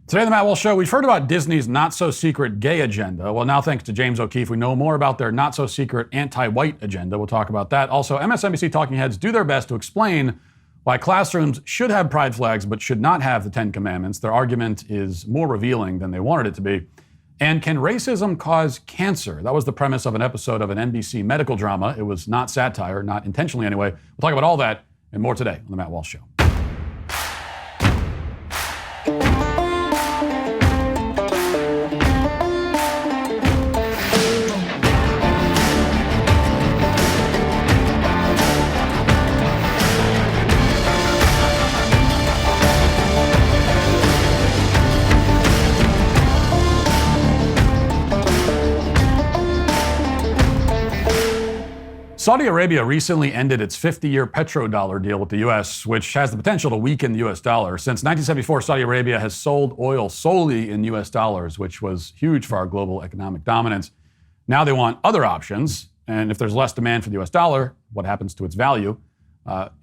Today on the Matt Walsh Show, we've heard about Disney's not-so-secret gay agenda. Well, now thanks to James O'Keefe, we know more about their not-so-secret anti-white agenda. We'll talk about that. Also, MSNBC talking heads do their best to explain why classrooms should have pride flags but should not have the Ten Commandments. Their argument is more revealing than they wanted it to be. And can racism cause cancer? That was the premise of an episode of an NBC medical drama. It was not satire, not intentionally anyway. We'll talk about all that and more today on the Matt Walsh Show. Saudi Arabia recently ended its 50-year petrodollar deal with the U.S., which has the potential to weaken the U.S. dollar. Since 1974, Saudi Arabia has sold oil solely in U.S. dollars, which was huge for our global economic dominance. Now they want other options, and if there's less demand for the U.S. dollar, what happens to its value?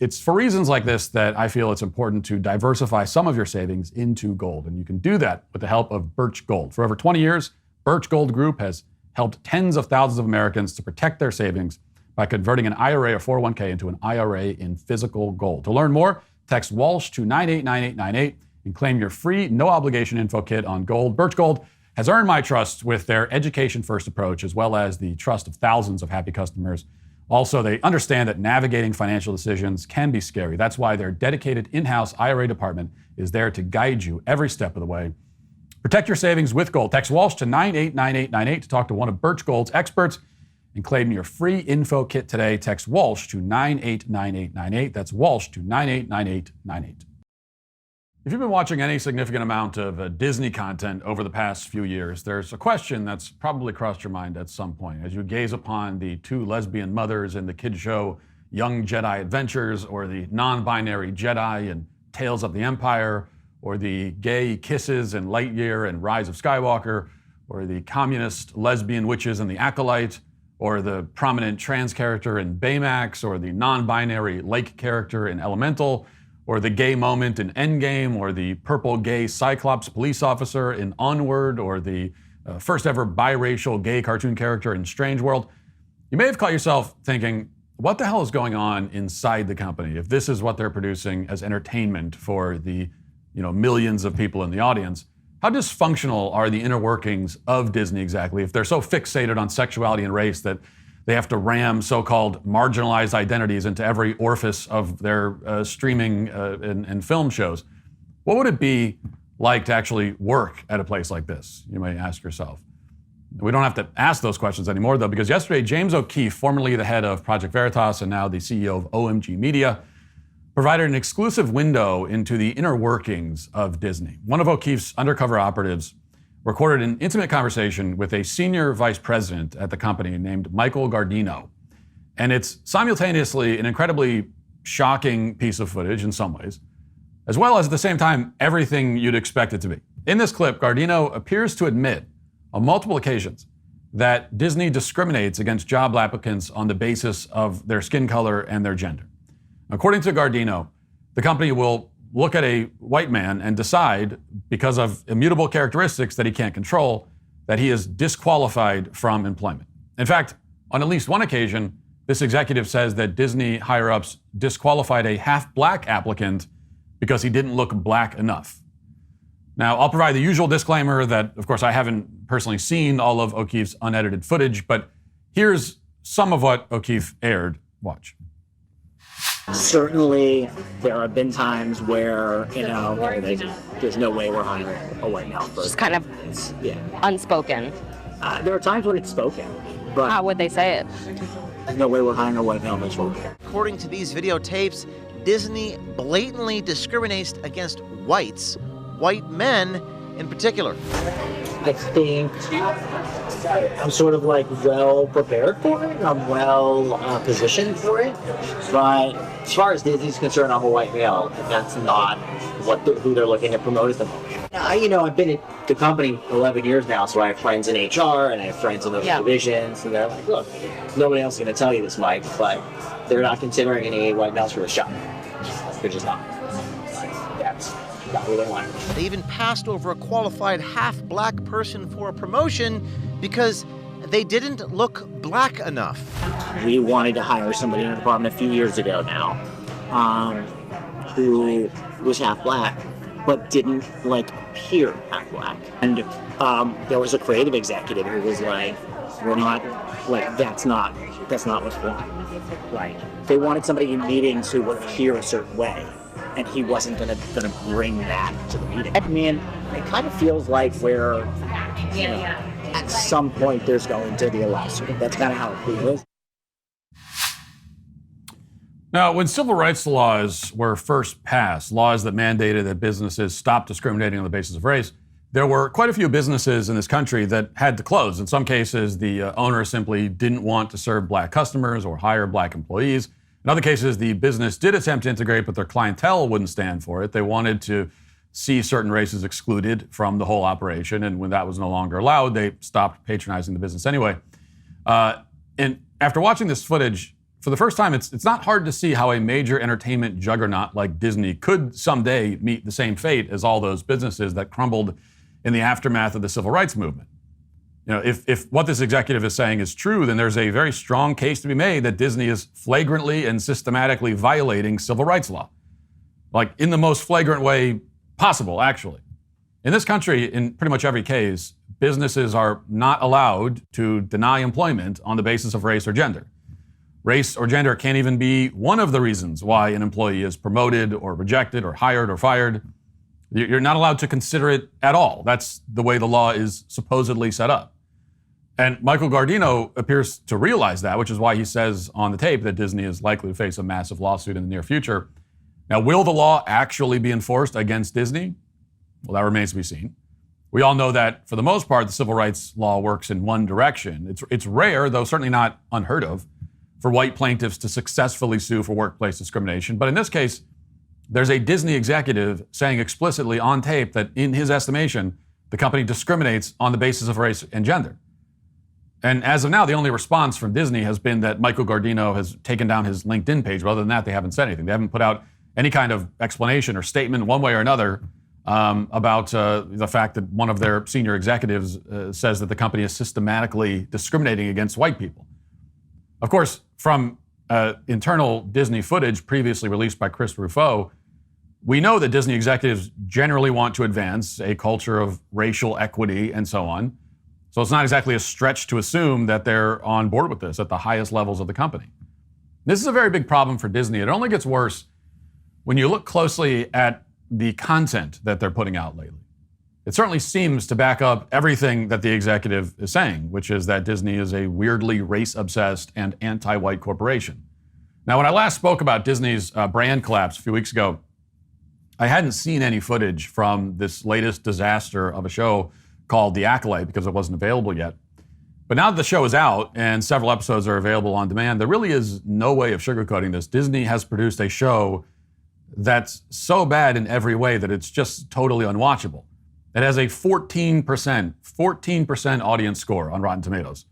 It's for reasons like this that I feel it's important to diversify some of your savings into gold, and you can do that with the help of Birch Gold. For over 20 years, Birch Gold Group has helped tens of thousands of Americans to protect their savings by converting an IRA or 401k into an IRA in physical gold. To learn more, text Walsh to 989898 and claim your free, no-obligation info kit on gold. Birch Gold has earned my trust with their education-first approach, as well as the trust of thousands of happy customers. Also, they understand that navigating financial decisions can be scary. That's why their dedicated in-house IRA department is there to guide you every step of the way. Protect your savings with gold. Text Walsh to 989898 to talk to one of Birch Gold's experts and claim your free info kit today. Text Walsh to 989898. That's Walsh to 989898. If you've been watching any significant amount of Disney content over the past few years, there's a question that's probably crossed your mind at some point as you gaze upon the two lesbian mothers in the kids show Young Jedi Adventures, or the non-binary Jedi in Tales of the Empire, or the gay kisses in Lightyear and Rise of Skywalker, or the communist lesbian witches in The Acolyte, or the prominent trans character in Baymax, or the non-binary Lake character in Elemental, or the gay moment in Endgame, or the purple gay Cyclops police officer in Onward, or the first ever biracial gay cartoon character in Strange World. You may have caught yourself thinking, what the hell is going on inside the company if this is what they're producing as entertainment for the millions of people in the audience? How dysfunctional are the inner workings of Disney exactly if they're so fixated on sexuality and race that they have to ram so-called marginalized identities into every orifice of their streaming and film shows? What would it be like to actually work at a place like this, you may ask yourself? We don't have to ask those questions anymore, though, because yesterday, James O'Keefe, formerly the head of Project Veritas and now the CEO of OMG Media, provided an exclusive window into the inner workings of Disney. One of O'Keefe's undercover operatives recorded an intimate conversation with a senior vice president at the company named Michael Gardino. And it's simultaneously an incredibly shocking piece of footage in some ways, as well as at the same time, everything you'd expect it to be. In this clip, Gardino appears to admit on multiple occasions that Disney discriminates against job applicants on the basis of their skin color and their gender. According to Gardino, the company will look at a white man and decide, because of immutable characteristics that he can't control, that he is disqualified from employment. In fact, on at least one occasion, this executive says that Disney higher-ups disqualified a half-black applicant because he didn't look black enough. Now, I'll provide the usual disclaimer that, of course, I haven't personally seen all of O'Keefe's unedited footage, but here's some of what O'Keefe aired. Watch. Certainly, there have been times where, there's no way we're hiring a white male person. Just kind of unspoken. There are times when it's spoken, but how would they say it? There's no way we're hiring a white male person. According to these videotapes, Disney blatantly discriminates against white men in particular. I think I'm sort of well prepared for it. I'm well positioned for it. But as far as Disney's concerned, I'm a white male. That's not who they're looking to promote at the moment. I've been at the company 11 years now, so I have friends in HR and I have friends in those divisions, and they're like, look, nobody else is going to tell you this, Mike, but they're not considering any white males for this job. They're just not. got who they wanted. They even passed over a qualified half-black person for a promotion because they didn't look black enough. We wanted to hire somebody in the department a few years ago now, who was half black, but didn't appear half black. And there was a creative executive who was like, "We're not that's not what's wrong." They wanted somebody in meetings who would appear a certain way, and he wasn't gonna bring that to the meeting. I mean, it kind of feels like we're, at some point there's going to be a lawsuit. That's kind of how it feels. Now, when civil rights laws were first passed, laws that mandated that businesses stop discriminating on the basis of race, there were quite a few businesses in this country that had to close. In some cases, the owner simply didn't want to serve black customers or hire black employees. In other cases, the business did attempt to integrate, but their clientele wouldn't stand for it. They wanted to see certain races excluded from the whole operation, and when that was no longer allowed, they stopped patronizing the business anyway. And after watching this footage, for the first time, it's not hard to see how a major entertainment juggernaut like Disney could someday meet the same fate as all those businesses that crumbled in the aftermath of the civil rights movement. If what this executive is saying is true, then there's a very strong case to be made that Disney is flagrantly and systematically violating civil rights law. In the most flagrant way possible, actually. In this country, in pretty much every case, businesses are not allowed to deny employment on the basis of race or gender. Race or gender can't even be one of the reasons why an employee is promoted or rejected or hired or fired. You're not allowed to consider it at all. That's the way the law is supposedly set up. And Michael Gardino appears to realize that, which is why he says on the tape that Disney is likely to face a massive lawsuit in the near future. Now, will the law actually be enforced against Disney? Well, that remains to be seen. We all know that, for the most part, the civil rights law works in one direction. It's rare, though certainly not unheard of, for white plaintiffs to successfully sue for workplace discrimination. But in this case, there's a Disney executive saying explicitly on tape that, in his estimation, the company discriminates on the basis of race and gender. And as of now, the only response from Disney has been that Michael Gardino has taken down his LinkedIn page. But other than that, they haven't said anything. They haven't put out any kind of explanation or statement one way or another about the fact that one of their senior executives says that the company is systematically discriminating against white people. Of course, from internal Disney footage previously released by Chris Rufo, we know that Disney executives generally want to advance a culture of racial equity and so on. So it's not exactly a stretch to assume that they're on board with this at the highest levels of the company. This is a very big problem for Disney. It only gets worse when you look closely at the content that they're putting out lately. It certainly seems to back up everything that the executive is saying, which is that Disney is a weirdly race-obsessed and anti-white corporation. Now, when I last spoke about Disney's brand collapse a few weeks ago, I hadn't seen any footage from this latest disaster of a show called The Acolyte because it wasn't available yet. But now that the show is out and several episodes are available on demand, there really is no way of sugarcoating this. Disney has produced a show that's so bad in every way that it's just totally unwatchable. It has a 14% audience score on Rotten Tomatoes,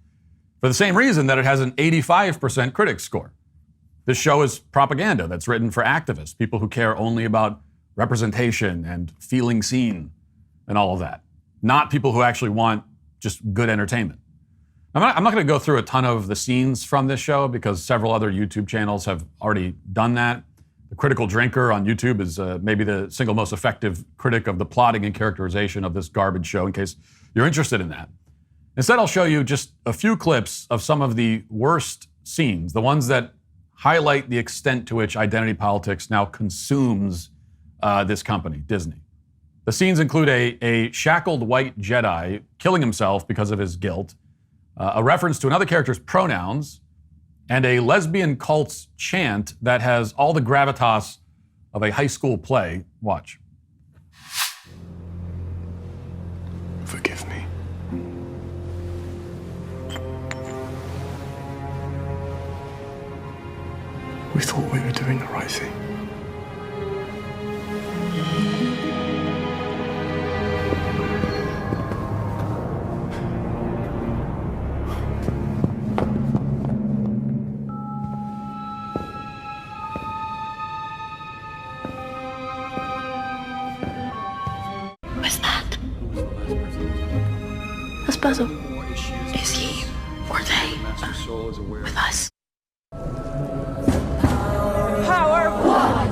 for the same reason that it has an 85% critic score. This show is propaganda that's written for activists, people who care only about representation and feeling seen and all of that, not people who actually want just good entertainment. I'm not going to go through a ton of the scenes from this show because several other YouTube channels have already done that. The Critical Drinker on YouTube is maybe the single most effective critic of the plotting and characterization of this garbage show, in case you're interested in that. Instead, I'll show you just a few clips of some of the worst scenes, the ones that highlight the extent to which identity politics now consumes this company, Disney. The scenes include a shackled white Jedi killing himself because of his guilt, a reference to another character's pronouns, and a lesbian cult's chant that has all the gravitas of a high school play. Watch. Forgive me. We thought we were doing the right thing. puzzle. Is he or they with us? Power of one,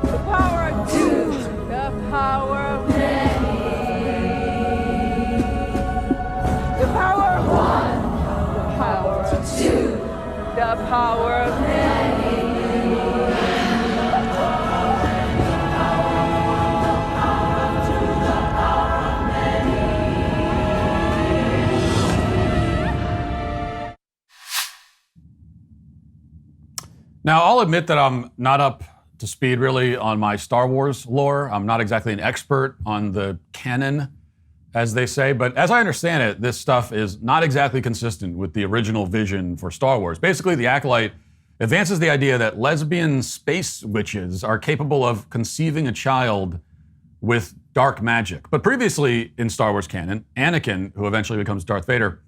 the power of two, the power of many. The power of one, the power of two, the power of many. Now, I'll admit that I'm not up to speed really on my Star Wars lore. I'm not exactly an expert on the canon, as they say, but as I understand it, this stuff is not exactly consistent with the original vision for Star Wars. Basically, the Acolyte advances the idea that lesbian space witches are capable of conceiving a child with dark magic. But previously in Star Wars canon, Anakin, who eventually becomes Darth Vader,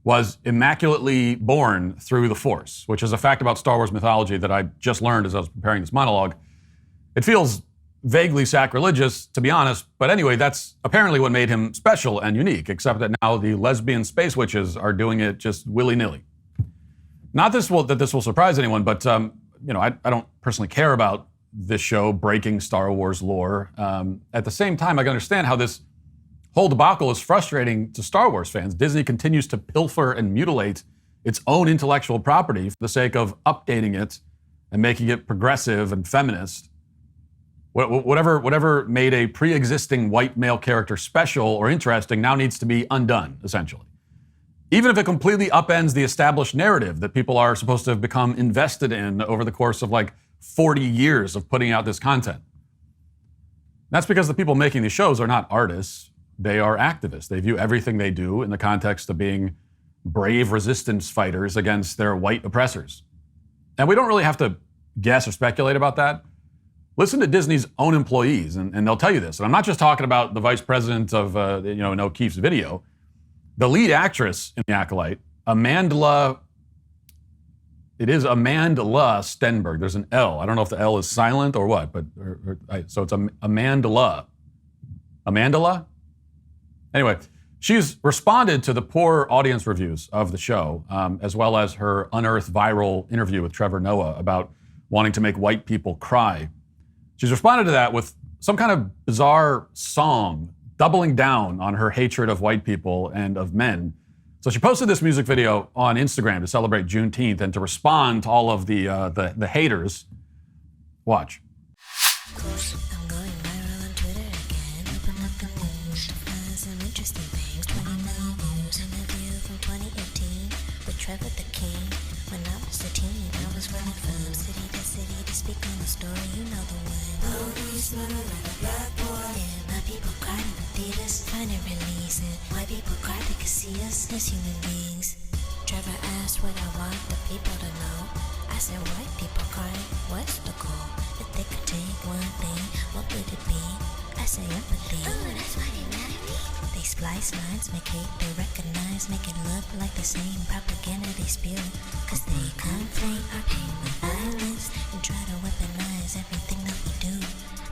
was immaculately born through the Force, which is a fact about Star Wars mythology that I just learned as I was preparing this monologue. It feels vaguely sacrilegious, to be honest, but anyway, that's apparently what made him special and unique, except that now the lesbian space witches are doing it just willy-nilly. Not that this will surprise anyone, but I don't personally care about this show breaking Star Wars lore. At the same time, I can understand how this whole debacle is frustrating to Star Wars fans. Disney continues to pilfer and mutilate its own intellectual property for the sake of updating it and making it progressive and feminist. Whatever made a pre-existing white male character special or interesting now needs to be undone, essentially. Even if it completely upends the established narrative that people are supposed to have become invested in over the course of like 40 years of putting out this content. That's because the people making these shows are not artists. They are activists. They view everything they do in the context of being brave resistance fighters against their white oppressors. And we don't really have to guess or speculate about that. Listen to Disney's own employees, and they'll tell you this. And I'm not just talking about the vice president of in O'Keefe's video. The lead actress in The Acolyte, Amandla Stenberg. There's an L. I don't know if the L is silent or what, but so it's Amandla. Amandla? Anyway, she's responded to the poor audience reviews of the show, as well as her unearthed viral interview with Trevor Noah about wanting to make white people cry. She's responded to that with some kind of bizarre song, doubling down on her hatred of white people and of men. So she posted this music video on Instagram to celebrate Juneteenth and to respond to all of the haters. Watch. Trevor the King. When I was a teen, I was running from city to speak on the story, you know the one. Police murder like a black boy. Yeah, my people cried in the theaters, trying to release it. White people cried they could see us as human beings. Trevor asked what I want the people to know. I said white people crying, what's the goal? If they could take one thing, what would it be? I say empathy. Oh, that's why they mad at me. They splice lines, make hate, they recognize, make it look like the same propaganda they spew. Cause they conflate our pain with violence and try to weaponize everything that we do.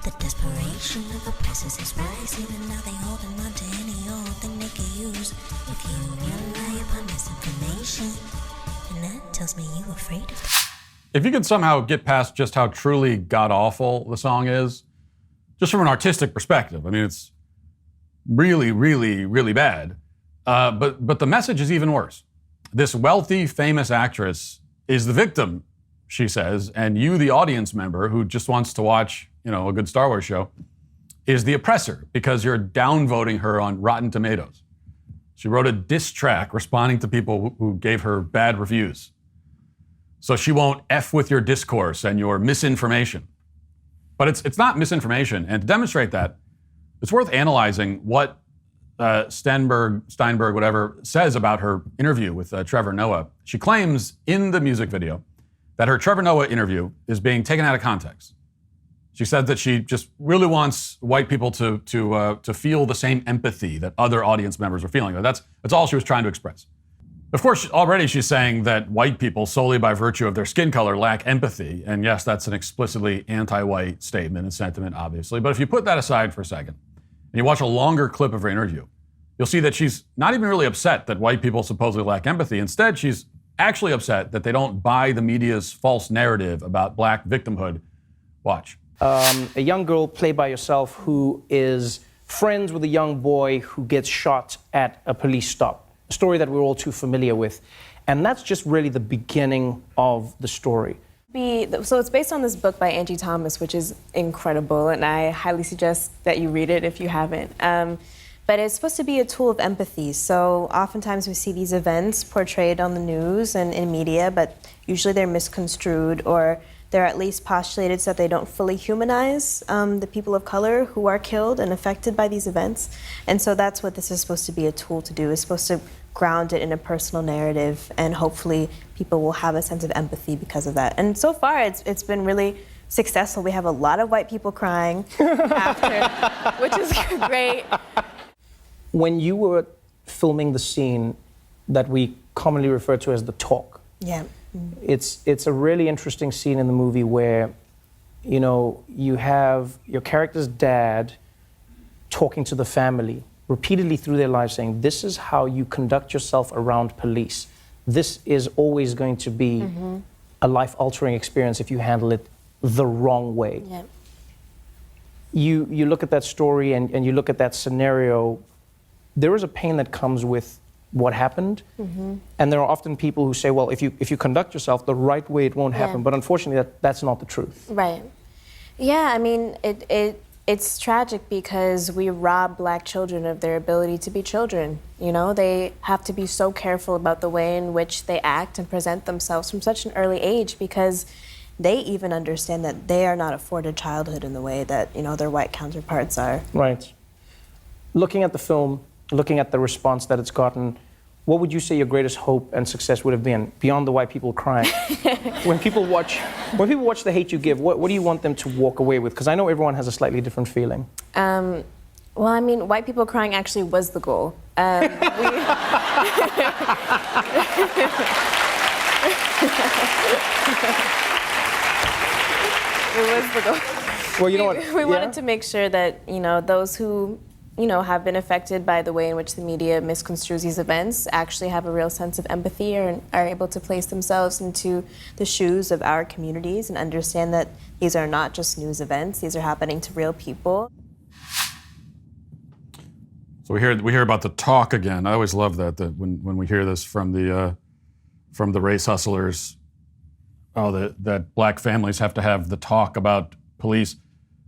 The desperation of oppressors is rising, and now they holding on to any old thing they can use. If you rely upon misinformation, and that tells me you afraid of it. If you could somehow get past just how truly god-awful the song is, just from an artistic perspective, I mean, it's really, really, really bad. But the message is even worse. This wealthy, famous actress is the victim, she says, and you, the audience member who just wants to watch, a good Star Wars show, is the oppressor because you're downvoting her on Rotten Tomatoes. She wrote a diss track responding to people who gave her bad reviews. So she won't F with your discourse and your misinformation. But it's not misinformation. And to demonstrate that, it's worth analyzing what Steinberg, whatever, says about her interview with Trevor Noah. She claims in the music video that her Trevor Noah interview is being taken out of context. She said that she just really wants white people to feel the same empathy that other audience members are feeling. That's all she was trying to express. Of course, already she's saying that white people, solely by virtue of their skin color, lack empathy. And yes, that's an explicitly anti-white statement and sentiment, obviously. But if you put that aside for a second, and you watch a longer clip of her interview, you'll see that she's not even really upset that white people supposedly lack empathy. Instead, she's actually upset that they don't buy the media's false narrative about black victimhood. Watch. A young girl played by yourself who is friends with a young boy who gets shot at a police stop. A story that we're all too familiar with. And that's just really the beginning of the story. So it's based on this book by Angie Thomas, which is incredible, and I highly suggest that you read it if you haven't. But it's supposed to be a tool of empathy. So oftentimes we see these events portrayed on the news and in media, but usually they're misconstrued or they're at least postulated so that they don't fully humanize the people of color who are killed and affected by these events. And so that's what this is supposed to be a tool to do. It's supposed to ground it in a personal narrative, and hopefully people will have a sense of empathy because of that. And so far, it's been really successful. We have a lot of white people crying after, which is great. When you were filming the scene that we commonly refer to as the talk, yeah, it's a really interesting scene in the movie where, you know, you have your character's dad talking to the family repeatedly through their lives saying, this is how you conduct yourself around police. This is always going to be a life-altering experience if you handle it the wrong way. Yeah. You look at that story and you look at that scenario, there is a pain that comes with what happened. And there are often people who say, well, if you conduct yourself the right way, it won't happen. But unfortunately, that's not the truth. Right. Yeah, I mean, it's tragic because we rob black children of their ability to be children. You know, they have to be so careful about the way in which they act and present themselves from such an early age because they even understand that they are not afforded childhood in the way that, you know, their white counterparts are. Right. Looking at the film, looking at the response that it's gotten, what would you say your greatest hope and success would have been beyond the white people crying? When people watch The Hate U Give, what do you want them to walk away with? Because I know everyone has a slightly different feeling. Well, I mean, white people crying actually was the goal. It was the goal. Well, you know what? We wanted to make sure that, you know, those who, you know, have been affected by the way in which the media misconstrues these events actually have a real sense of empathy and are able to place themselves into the shoes of our communities and understand that these are not just news events, these are happening to real people. So we hear about the talk again. I always love that when we hear this from the race hustlers, that black families have to have the talk about police,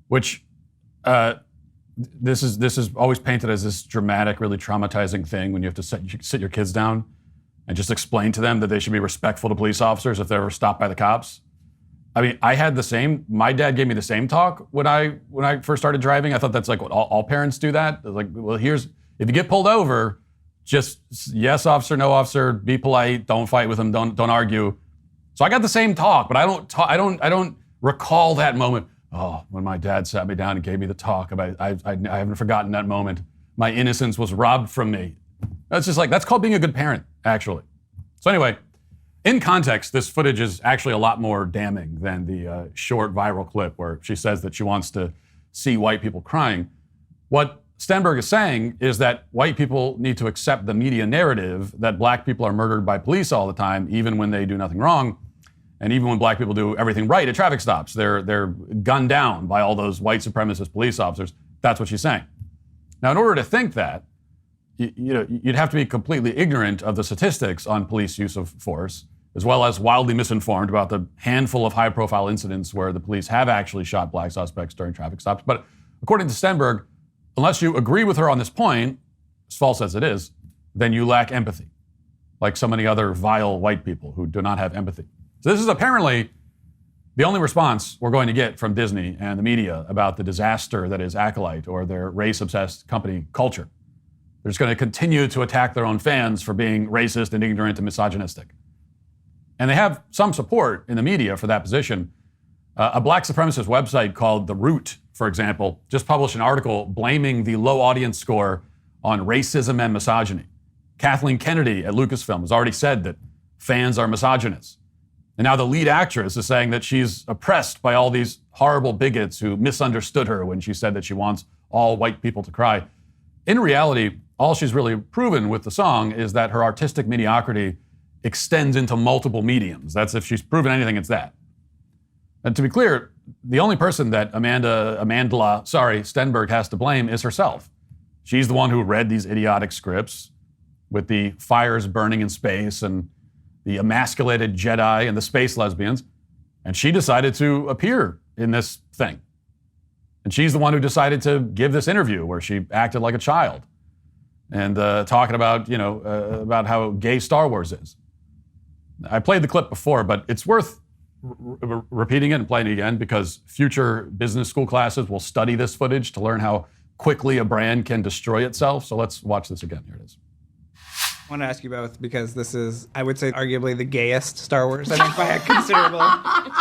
which this is always painted as this dramatic, really traumatizing thing when you have to sit your kids down and just explain to them that they should be respectful to police officers if they're ever stopped by the cops. I mean, I had the same. My dad gave me the same talk when I first started driving. I thought that's like what all parents do. That like, well, if you get pulled over, just yes officer, no officer, be polite, don't fight with them, don't argue. So I got the same talk, but I don't recall that moment. Oh, when my dad sat me down and gave me the talk about it, I haven't forgotten that moment. My innocence was robbed from me. That's just like, that's called being a good parent, actually. So anyway, in context, this footage is actually a lot more damning than the short viral clip where she says that she wants to see white people crying. What Stenberg is saying is that white people need to accept the media narrative that black people are murdered by police all the time, even when they do nothing wrong. And even when black people do everything right at traffic stops, they're gunned down by all those white supremacist police officers. That's what she's saying. Now, in order to think that, you'd have to be completely ignorant of the statistics on police use of force, as well as wildly misinformed about the handful of high-profile incidents where the police have actually shot black suspects during traffic stops. But according to Stenberg, unless you agree with her on this point, as false as it is, then you lack empathy, like so many other vile white people who do not have empathy. So this is apparently the only response we're going to get from Disney and the media about the disaster that is Acolyte or their race-obsessed company culture. They're just going to continue to attack their own fans for being racist and ignorant and misogynistic. And they have some support in the media for that position. A black supremacist website called The Root, for example, just published an article blaming the low audience score on racism and misogyny. Kathleen Kennedy at Lucasfilm has already said that fans are misogynists. And now the lead actress is saying that she's oppressed by all these horrible bigots who misunderstood her when she said that she wants all white people to cry. In reality, all she's really proven with the song is that her artistic mediocrity extends into multiple mediums. That's if she's proven anything, it's that. And to be clear, the only person that Amandla Stenberg has to blame is herself. She's the one who read these idiotic scripts with the fires burning in space and the emasculated Jedi and the space lesbians. And she decided to appear in this thing. And she's the one who decided to give this interview where she acted like a child and talking about, about how gay Star Wars is. I played the clip before, but it's worth repeating it and playing it again because future business school classes will study this footage to learn how quickly a brand can destroy itself. So let's watch this again. Here it is. I want to ask you both because this is, I would say, arguably the gayest Star Wars, I think, by a considerable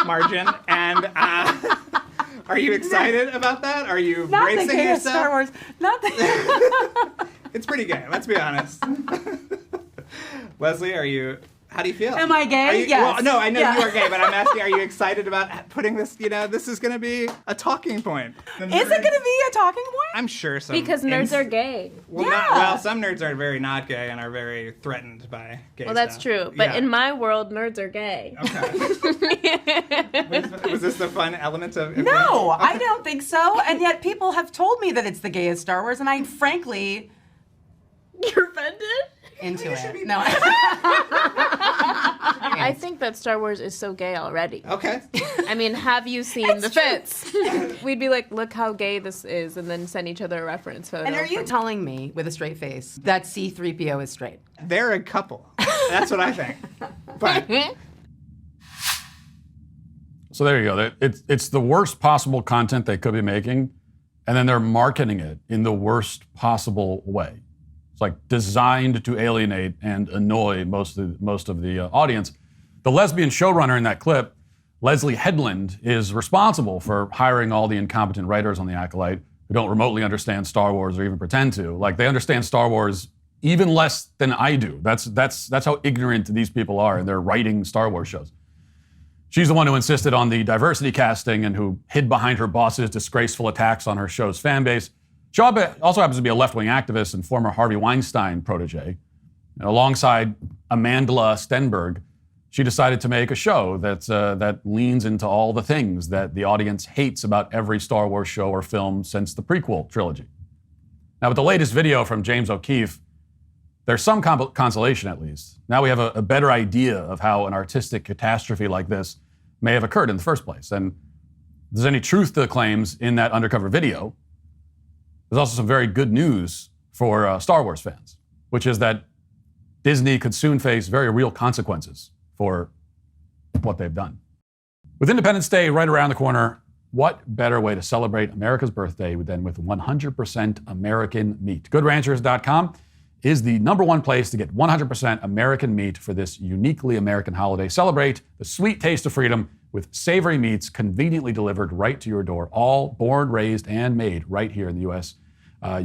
margin. And are you excited about that? Are you Not bracing the gayest yourself? Star Wars. Not the. It's pretty gay, let's be honest. Leslie, how do you feel? Am I gay? Yes. Well, no, I know Yeah. you are gay, but I'm asking, are you excited about putting this, this is going to be a talking point? Is it going to be a talking point? I'm sure so. Because nerds are gay. Well, some nerds are very not gay and are very threatened by gay Well, that's stuff. true. But Yeah. in my world, nerds are gay. Was this the fun element of No, I don't think so. And yet people have told me that it's the gayest Star Wars, and I frankly. You're offended? Into it. No. I think that Star Wars is so gay already. Okay. I mean, have you seen the fits? We'd be like, look how gay this is, and then send each other a reference photo. And are you telling me, with a straight face, that C-3PO is straight? They're a couple. That's what I think. But So there you go. It's the worst possible content they could be making, and then they're marketing it in the worst possible way. It's like designed to alienate and annoy most of the audience. The lesbian showrunner in that clip, Leslie Headland, is responsible for hiring all the incompetent writers on The Acolyte who don't remotely understand Star Wars or even pretend to. Like, they understand Star Wars even less than I do. That's how ignorant these people are, and they're writing Star Wars shows. She's the one who insisted on the diversity casting and who hid behind her boss's disgraceful attacks on her show's fan base. She also happens to be a left-wing activist and former Harvey Weinstein protege. And alongside Amandla Stenberg, she decided to make a show that leans into all the things that the audience hates about every Star Wars show or film since the prequel trilogy. Now, with the latest video from James O'Keefe, there's some consolation at least. Now we have a better idea of how an artistic catastrophe like this may have occurred in the first place. And if there's any truth to the claims in that undercover video, there's also some very good news for Star Wars fans, which is that Disney could soon face very real consequences for what they've done. With Independence Day right around the corner, what better way to celebrate America's birthday than with 100% American meat? GoodRanchers.com is the #1 place to get 100% American meat for this uniquely American holiday. Celebrate the sweet taste of freedom with savory meats conveniently delivered right to your door, all born, raised, and made right here in the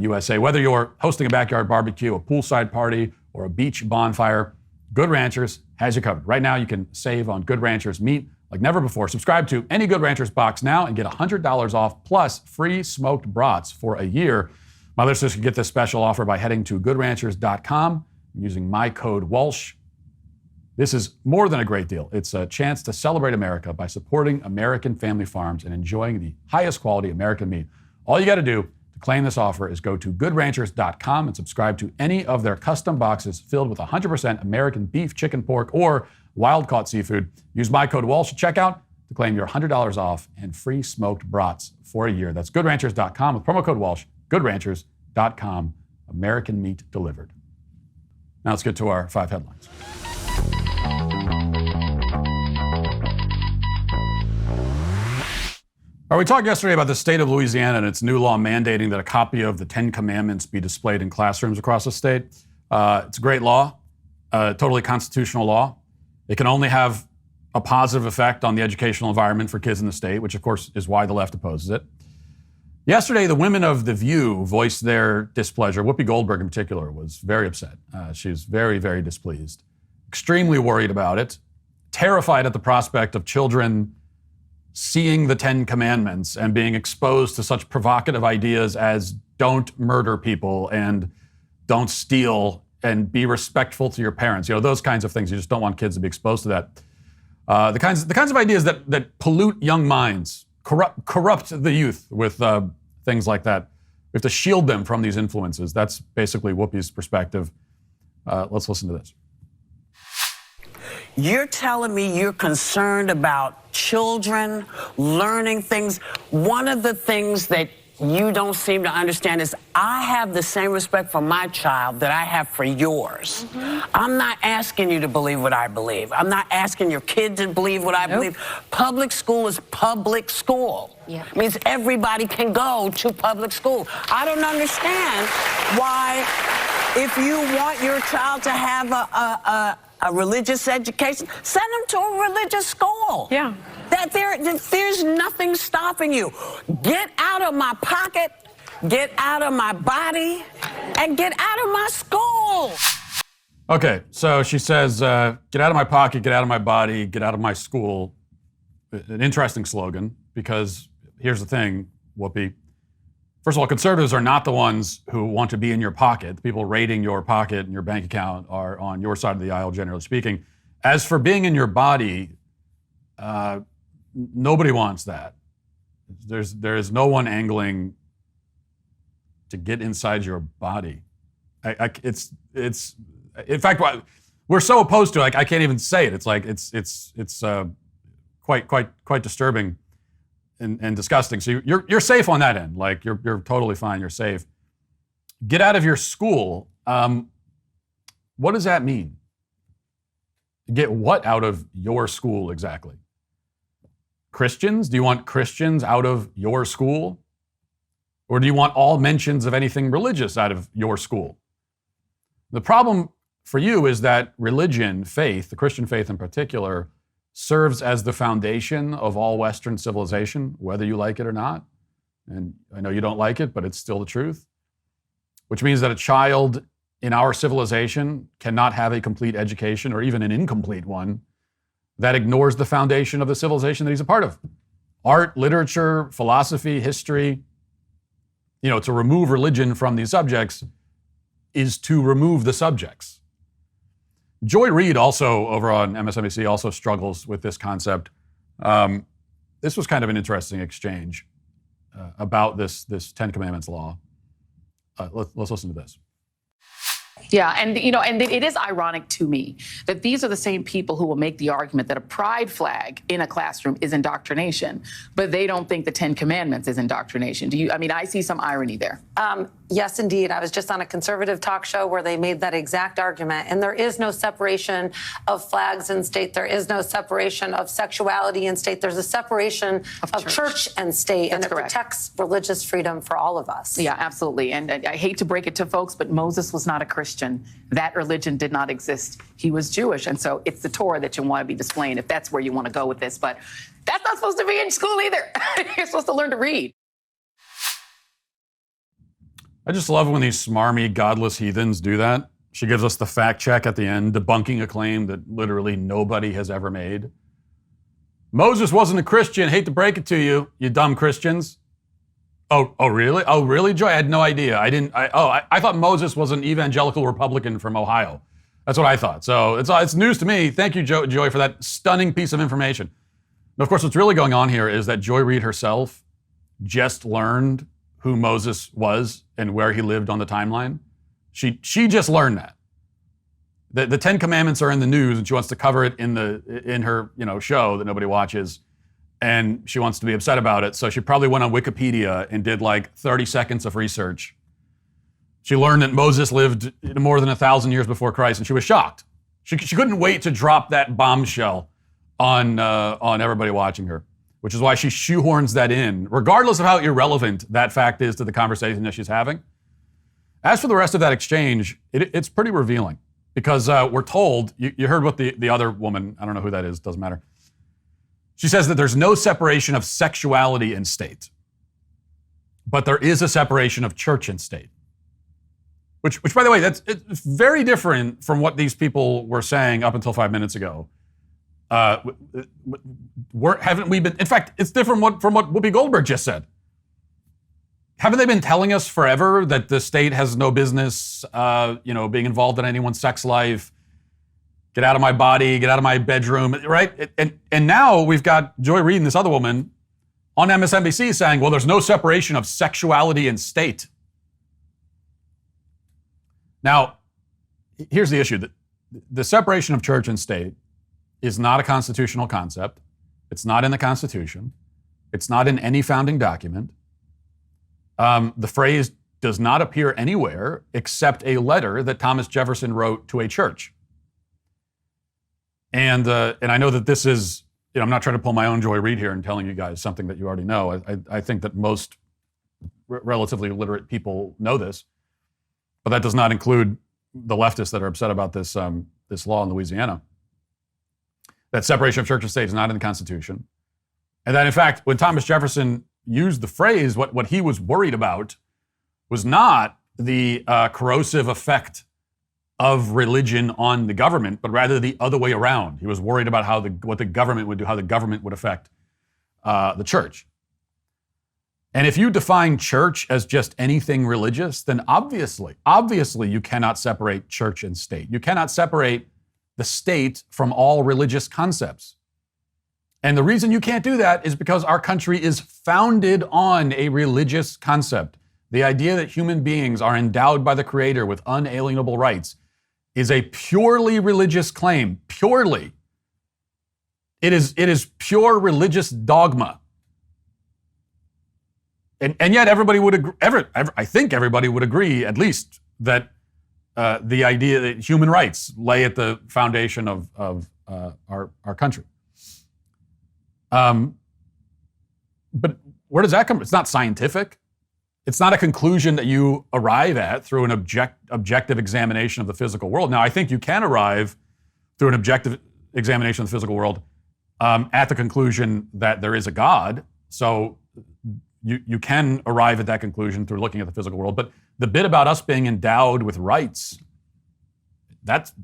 USA. Whether you're hosting a backyard barbecue, a poolside party, or a beach bonfire, Good Ranchers has you covered. Right now, you can save on Good Ranchers meat like never before. Subscribe to any Good Ranchers box now and get $100 off plus free smoked brats for a year. My listeners can get this special offer by heading to goodranchers.com and using my code Walsh. This is more than a great deal. It's a chance to celebrate America by supporting American family farms and enjoying the highest quality American meat. All you got to do to claim this offer is go to goodranchers.com and subscribe to any of their custom boxes filled with 100% American beef, chicken, pork, or wild-caught seafood. Use my code Walsh at checkout to claim your $100 off and free smoked brats for a year. That's goodranchers.com with promo code Walsh. Goodranchers.com. American meat delivered. Now let's get to our 5 headlines. All right, we talked yesterday about the state of Louisiana and its new law mandating that a copy of the 10 Commandments be displayed in classrooms across the state. It's a great law, totally constitutional law. It can only have a positive effect on the educational environment for kids in the state, which of course is why the left opposes it. Yesterday, the women of The View voiced their displeasure. Whoopi Goldberg in particular was very upset. She was very, very displeased, extremely worried about it, terrified at the prospect of children seeing the 10 Commandments and being exposed to such provocative ideas as don't murder people and don't steal, and be respectful to your parents. Those kinds of things. You just don't want kids to be exposed to that. The kinds of ideas that pollute young minds, corrupt the youth with things like that. We have to shield them from these influences. That's basically Whoopi's perspective. Let's listen to this. You're telling me you're concerned about children learning things. One of the things that you don't seem to understand is I have the same respect for my child that I have for yours. I'm not asking you to believe what I believe. I'm not asking your kid to believe what I believe. Public school is public school. Yeah. It means everybody can go to public school. I don't understand why, if you want your child to have a religious education, send them to a religious school. Yeah. There's nothing stopping you. Get out of my pocket, get out of my body, and get out of my school. Okay, so she says, get out of my pocket, get out of my body, get out of my school. An interesting slogan, because here's the thing, Whoopi. First of all, conservatives are not the ones who want to be in your pocket. The people raiding your pocket and your bank account are on your side of the aisle, generally speaking. As for being in your body, nobody wants that. There is no one angling to get inside your body. It's in fact, we're so opposed to it. I can't even say it. It's like it's quite disturbing and disgusting. So you're safe on that end. Like you're totally fine. You're safe. Get out of your school. What does that mean? Get what out of your school exactly? Christians? Do you want Christians out of your school? Or do you want all mentions of anything religious out of your school? The problem for you is that religion, faith, the Christian faith in particular, serves as the foundation of all Western civilization, whether you like it or not. And I know you don't like it, but it's still the truth. Which means that a child in our civilization cannot have a complete education, or even an incomplete one, that ignores the foundation of the civilization that he's a part of. Art, literature, philosophy, history. To remove religion from these subjects is to remove the subjects. Joy Reid, also over on MSNBC, also struggles with this concept. This was kind of an interesting exchange about this Ten Commandments law. Let's listen to this. Yeah, and it is ironic to me that these are the same people who will make the argument that a pride flag in a classroom is indoctrination, but they don't think the Ten Commandments is indoctrination. I see some irony there. Yes, indeed. I was just on a conservative talk show where they made that exact argument. And there is no separation of flags in state. There is no separation of sexuality in state. There's a separation of church and state. That's and it protects religious freedom for all of us. Yeah, absolutely. And I hate to break it to folks, but Moses was not a Christian. That religion did not exist. He was Jewish. And so it's the Torah that you want to be displaying if that's where you want to go with this. But that's not supposed to be in school either. You're supposed to learn to read. I just love when these smarmy, godless heathens do that. She gives us the fact check at the end, debunking a claim that literally nobody has ever made. Moses wasn't a Christian. Hate to break it to you, you dumb Christians. Oh, really? Oh, really, Joy? I had no idea. I thought Moses was an evangelical Republican from Ohio. That's what I thought. So it's news to me. Thank you, Joy, for that stunning piece of information. And of course, what's really going on here is that Joy Reid herself just learned who Moses was and where he lived on the timeline. She just learned that. The Ten Commandments are in the news, and she wants to cover it in her show that nobody watches, and she wants to be upset about it. So she probably went on Wikipedia and did like 30 seconds of research. She learned that Moses lived more than 1,000 years before Christ, and she was shocked. She couldn't wait to drop that bombshell on everybody watching her, which is why she shoehorns that in, regardless of how irrelevant that fact is to the conversation that she's having. As for the rest of that exchange, it's pretty revealing, because we're told, you heard what the other woman, I don't know who that is, doesn't matter. She says that there's no separation of sexuality and state, but there is a separation of church and state. Which by the way, it's very different from what these people were saying up until 5 minutes ago. Haven't we been? In fact, it's different from what Whoopi Goldberg just said. haven't they been telling us forever that the state has no business, being involved in anyone's sex life? Get out of my body, get out of my bedroom, right? And now we've got Joy Reid and this other woman on MSNBC saying, well, there's no separation of sexuality and state. Now, here's the issue. The separation of church and state is not a constitutional concept. It's not in the Constitution. It's not in any founding document. The phrase does not appear anywhere except a letter that Thomas Jefferson wrote to a church. And I know that this is, I'm not trying to pull my own Joy Reid here and telling you guys something that you already know. I think that most relatively literate people know this, but that does not include the leftists that are upset about this law in Louisiana. That separation of church and state is not in the Constitution. And that, in fact, when Thomas Jefferson used the phrase, what he was worried about was not the corrosive effect of religion on the government, but rather the other way around. He was worried about what the government would do, how the government would affect the church. And if you define church as just anything religious, then obviously you cannot separate church and state. You cannot separate the state from all religious concepts. And the reason you can't do that is because our country is founded on a religious concept. The idea that human beings are endowed by the Creator with unalienable rights is a purely religious claim. Purely. It is pure religious dogma. And yet everybody would agree, I think everybody would agree, at least, that the idea that human rights lay at the foundation of our country. But where does that come from? It's not scientific. It's not a conclusion that you arrive at through an objective examination of the physical world. Now, I think you can arrive through an objective examination of the physical world at the conclusion that there is a God. So you can arrive at that conclusion through looking at the physical world. But the bit about us being endowed with rights,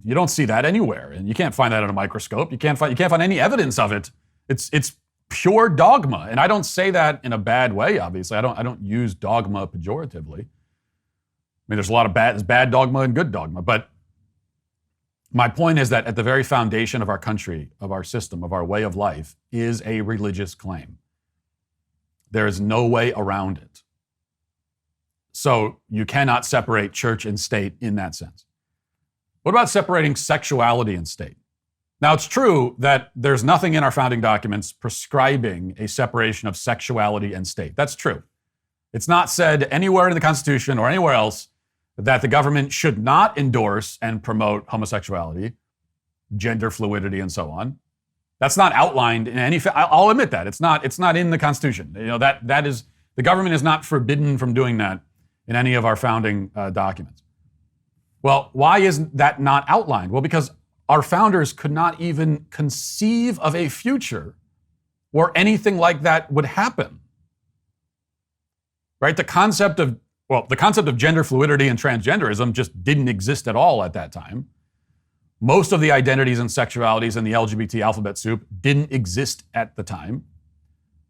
you don't see that anywhere, and you can't find that in a microscope. You can't find any evidence of it. It's pure dogma, and I don't say that in a bad way. Obviously, I don't use dogma pejoratively. I mean, there's a lot of bad dogma and good dogma, but my point is that at the very foundation of our country, of our system, of our way of life, is a religious claim. There is no way around it. So you cannot separate church and state in that sense. What about separating sexuality and state? Now, it's true that there's nothing in our founding documents prescribing a separation of sexuality and state. That's true. It's not said anywhere in the Constitution or anywhere else that the government should not endorse and promote homosexuality, gender fluidity, and so on. That's not outlined in any. I'll admit that it's not in the Constitution. That is, the government is not forbidden from doing that in any of our founding documents. Well, why isn't that not outlined? Well, because our founders could not even conceive of a future where anything like that would happen. Right? The concept of gender fluidity and transgenderism just didn't exist at all at that time. Most of the identities and sexualities in the LGBT alphabet soup didn't exist at the time.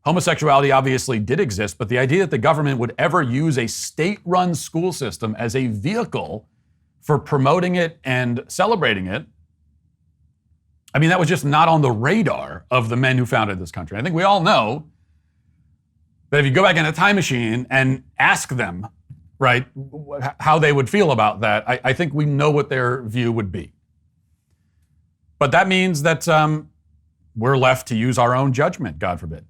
Homosexuality obviously did exist, but the idea that the government would ever use a state-run school system as a vehicle for promoting it and celebrating it, I mean, that was just not on the radar of the men who founded this country. I think we all know that if you go back in a time machine and ask them, right, how they would feel about that, I think we know what their view would be. But that means that we're left to use our own judgment, God forbid.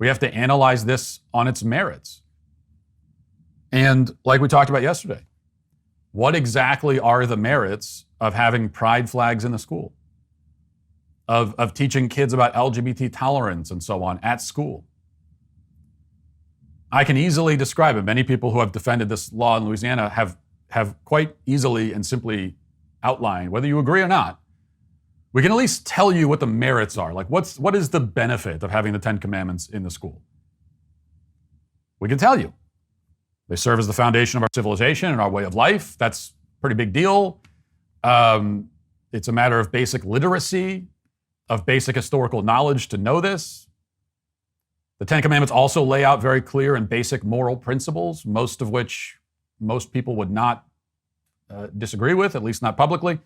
We have to analyze this on its merits. And like we talked about yesterday, what exactly are the merits of having pride flags in the school? Of teaching kids about LGBT tolerance and so on at school? I can easily describe it. Many people who have defended this law in Louisiana have quite easily and simply outlined, whether you agree or not, we can at least tell you what the merits are. Like, what is the benefit of having the Ten Commandments in the school? We can tell you. They serve as the foundation of our civilization and our way of life. That's a pretty big deal. It's a matter of basic literacy, of basic historical knowledge to know this. The Ten Commandments also lay out very clear and basic moral principles, most of which most people would not disagree with, at least not publicly.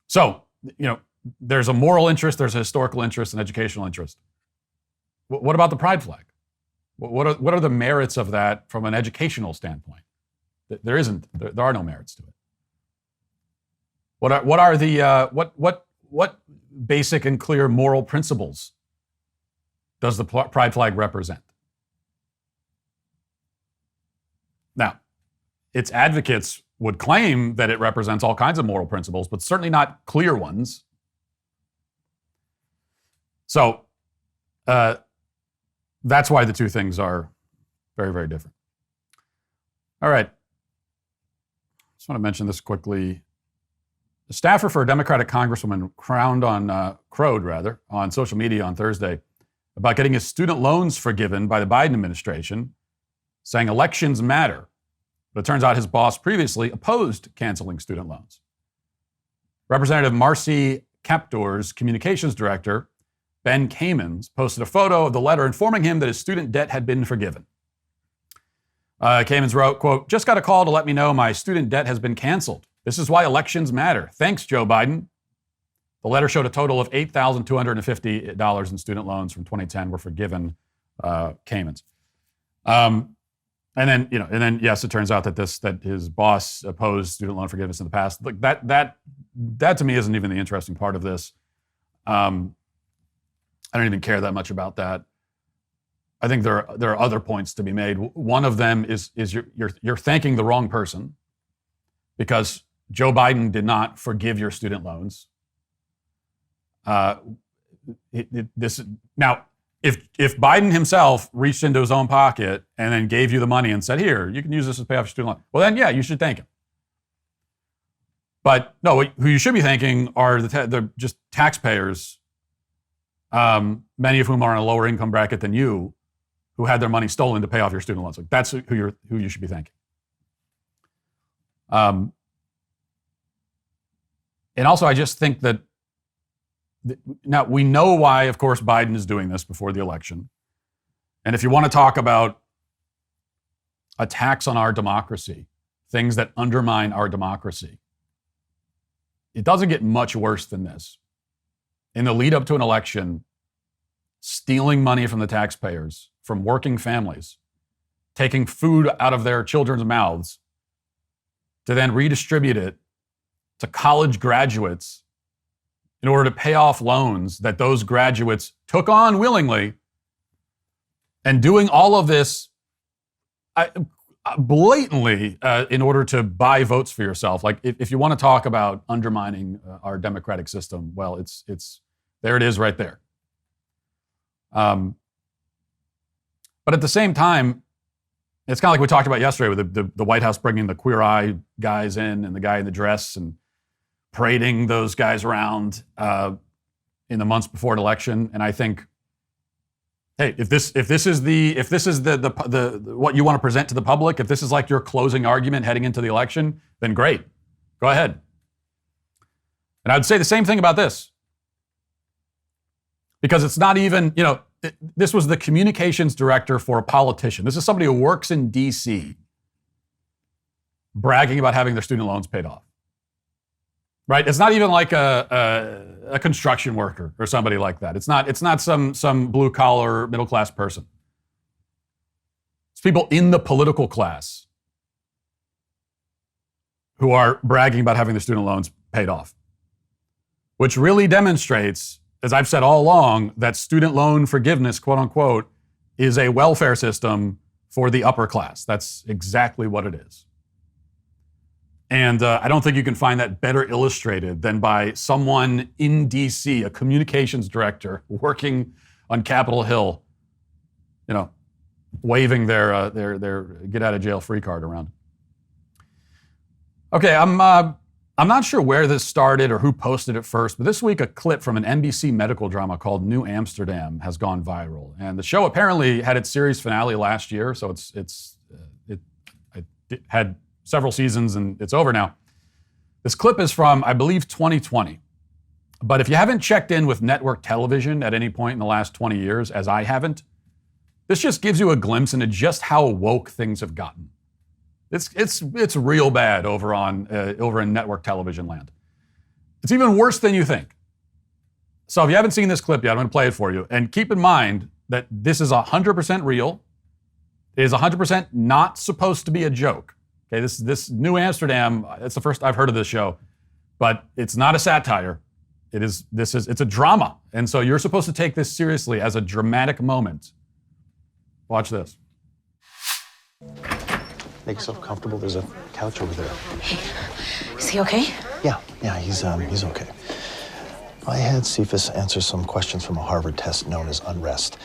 So, there's a moral interest, there's a historical interest, an educational interest. What about the pride flag? What are the merits of that from an educational standpoint? There are no merits to it. What basic and clear moral principles does the pride flag represent? Now, its advocates would claim that it represents all kinds of moral principles, but certainly not clear ones. So that's why the two things are very, very different. All right. Just want to mention this quickly. A staffer for a Democratic congresswoman crowed on social media on Thursday about getting his student loans forgiven by the Biden administration, saying elections matter. But it turns out his boss previously opposed canceling student loans. Representative Marcy Kaptor's communications director, Ben Kamens, posted a photo of the letter informing him that his student debt had been forgiven. Kamens wrote, quote, "Just got a call to let me know my student debt has been canceled. This is why elections matter. Thanks, Joe Biden." The letter showed a total of $8,250 in student loans from 2010 were forgiven, Kamens. And then, yes, it turns out that his boss opposed student loan forgiveness in the past. Like that to me isn't even the interesting part of this. I don't even care that much about that. I think there are other points to be made. One of them is you're thanking the wrong person, because Joe Biden did not forgive your student loans. Now, if Biden himself reached into his own pocket and then gave you the money and said, "Here, you can use this to pay off your student loan," well, then yeah, you should thank him. But no, who you should be thanking are the just taxpayers, many of whom are in a lower income bracket than you, who had their money stolen to pay off your student loans. Like, that's who you should be thanking. And also, I just think that now we know why, of course, Biden is doing this before the election. And if you want to talk about attacks on our democracy, things that undermine our democracy, it doesn't get much worse than this. In the lead up to an election, stealing money from the taxpayers, from working families, taking food out of their children's mouths to then redistribute it to college graduates in order to pay off loans that those graduates took on willingly, and doing all of this blatantly in order to buy votes for yourself. Like, if you want to talk about undermining our democratic system, well, it's there it is right there. But at the same time, it's kind of like we talked about yesterday with the White House bringing the Queer Eye guys in and the guy in the dress and parading those guys around in the months before an election. And I think, hey, if this is the what you want to present to the public, if this is like your closing argument heading into the election, then great, go ahead. And I'd say the same thing about this, because it's not even, this was the communications director for a politician. This is somebody who works in DC, bragging about having their student loans paid off. Right? It's not even like a construction worker or somebody like that. It's not some blue collar middle class person. It's people in the political class who are bragging about having their student loans paid off, which really demonstrates, as I've said all along, that student loan forgiveness, quote unquote, is a welfare system for the upper class. That's exactly what it is. And I don't think you can find that better illustrated than by someone in DC, a communications director working on Capitol Hill, waving their get out of jail free card around. Okay, I'm not sure where this started or who posted it first, but this week a clip from an NBC medical drama called New Amsterdam has gone viral, and the show apparently had its series finale last year, so it had several seasons and it's over now. This clip is from, I believe, 2020. But if you haven't checked in with network television at any point in the last 20 years, as I haven't, this just gives you a glimpse into just how woke things have gotten. It's real bad over in network television land. It's even worse than you think. So if you haven't seen this clip yet, I'm going to play it for you. And keep in mind that this is 100% real. It is 100% not supposed to be a joke. Okay, this New Amsterdam, it's the first I've heard of this show, but it's not a satire. It's a drama. And so you're supposed to take this seriously as a dramatic moment. Watch this. Make yourself comfortable. There's a couch over there. Is he okay? Yeah, he's okay. I had Cephas answer some questions from a Harvard test known as unrest.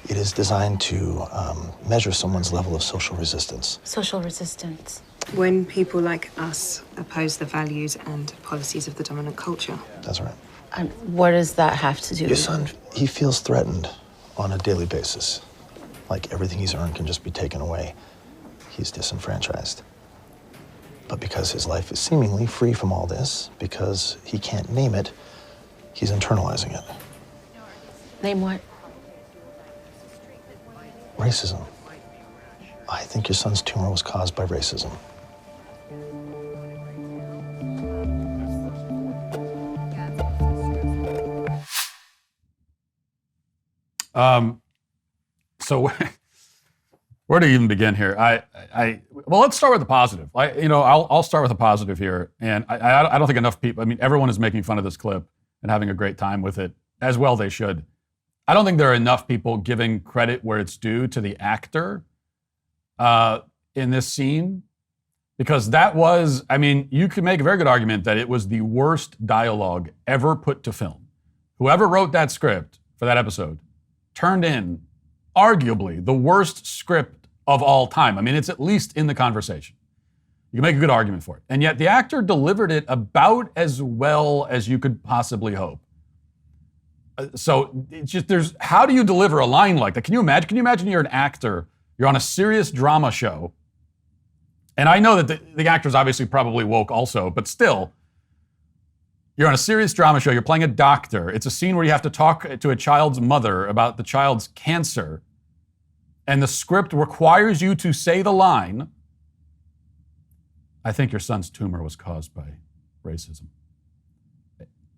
It is designed to measure someone's level of social resistance. Social resistance. When people like us oppose the values and policies of the dominant culture. That's right. What does that have to do Your son, he feels threatened on a daily basis. Like everything he's earned can just be taken away. He's disenfranchised. But because his life is seemingly free from all this, because he can't name it, he's internalizing it. Name what? Racism. I think your son's tumor was caused by racism. So where to even begin here? Well, let's start with the positive. I'll start with the positive here. And I don't think enough people, everyone is making fun of this clip and having a great time with it, as well they should. I don't think there are enough people giving credit where it's due to the actor in this scene, because that was, you could make a very good argument that it was the worst dialogue ever put to film. Whoever wrote that script for that episode turned in arguably the worst script of all time. It's at least in the conversation. You can make a good argument for it. And yet the actor delivered it about as well as you could possibly hope. So it's just, how do you deliver a line like that? Can you imagine you're an actor, you're on a serious drama show, and I know that the actor's obviously probably woke also, but still, you're on a serious drama show, you're playing a doctor, it's a scene where you have to talk to a child's mother about the child's cancer, and the script requires you to say the line, I think your son's tumor was caused by racism.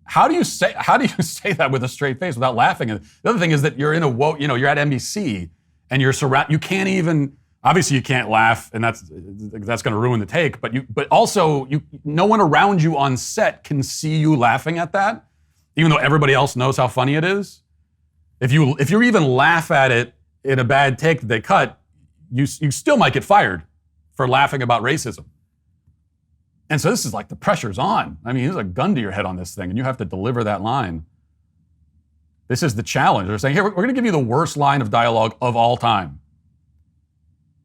How do you say that with a straight face without laughing? And the other thing is that you're in you're at NBC and you can't even, obviously you can't laugh, and that's going to ruin the take, but also no one around you on set can see you laughing at that, even though everybody else knows how funny it is. If you even laugh at it in a bad take that they cut, you still might get fired for laughing about racism. And so this is like the pressure's on. There's a gun to your head on this thing, and you have to deliver that line. This is the challenge. They're saying, here, we're going to give you the worst line of dialogue of all time.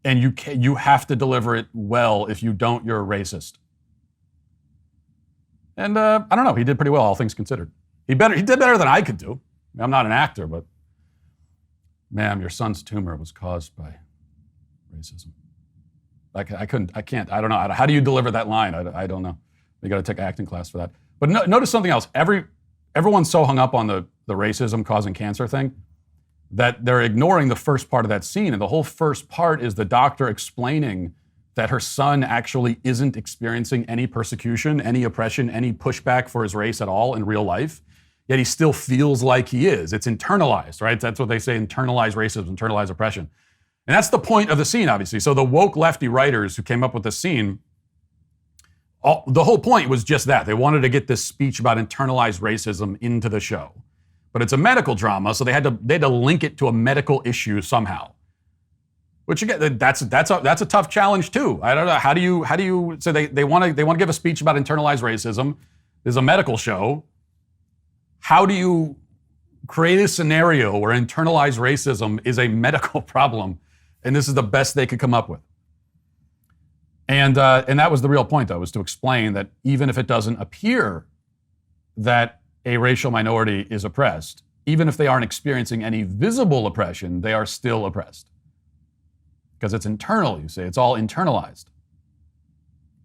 And you have to deliver it well. If you don't, you're a racist. And I don't know, he did pretty well, all things considered. He did better than I could do. I'm not an actor, but ma'am, your son's tumor was caused by racism. I can't, I don't know. How do you deliver that line? I don't know. You got to take an acting class for that. But notice something else. Everyone's so hung up on the racism causing cancer thing that they're ignoring the first part of that scene. And the whole first part is the doctor explaining that her son actually isn't experiencing any persecution, any oppression, any pushback for his race at all in real life. Yet he still feels like he is. It's internalized, right? That's what they say, internalized racism, internalized oppression. And that's the point of the scene, obviously. So the woke lefty writers who came up with this scene, the whole point was just that. They wanted to get this speech about internalized racism into the show. But it's a medical drama, so they had to link it to a medical issue somehow. Which again, that's a tough challenge too. I don't know. How do you so they want to give a speech about internalized racism. There's a medical show. How do you create a scenario where internalized racism is a medical problem? And this is the best they could come up with. And that was the real point, though, was to explain that even if it doesn't appear that a racial minority is oppressed, even if they aren't experiencing any visible oppression, they are still oppressed. Because it's internal, you say. It's all internalized.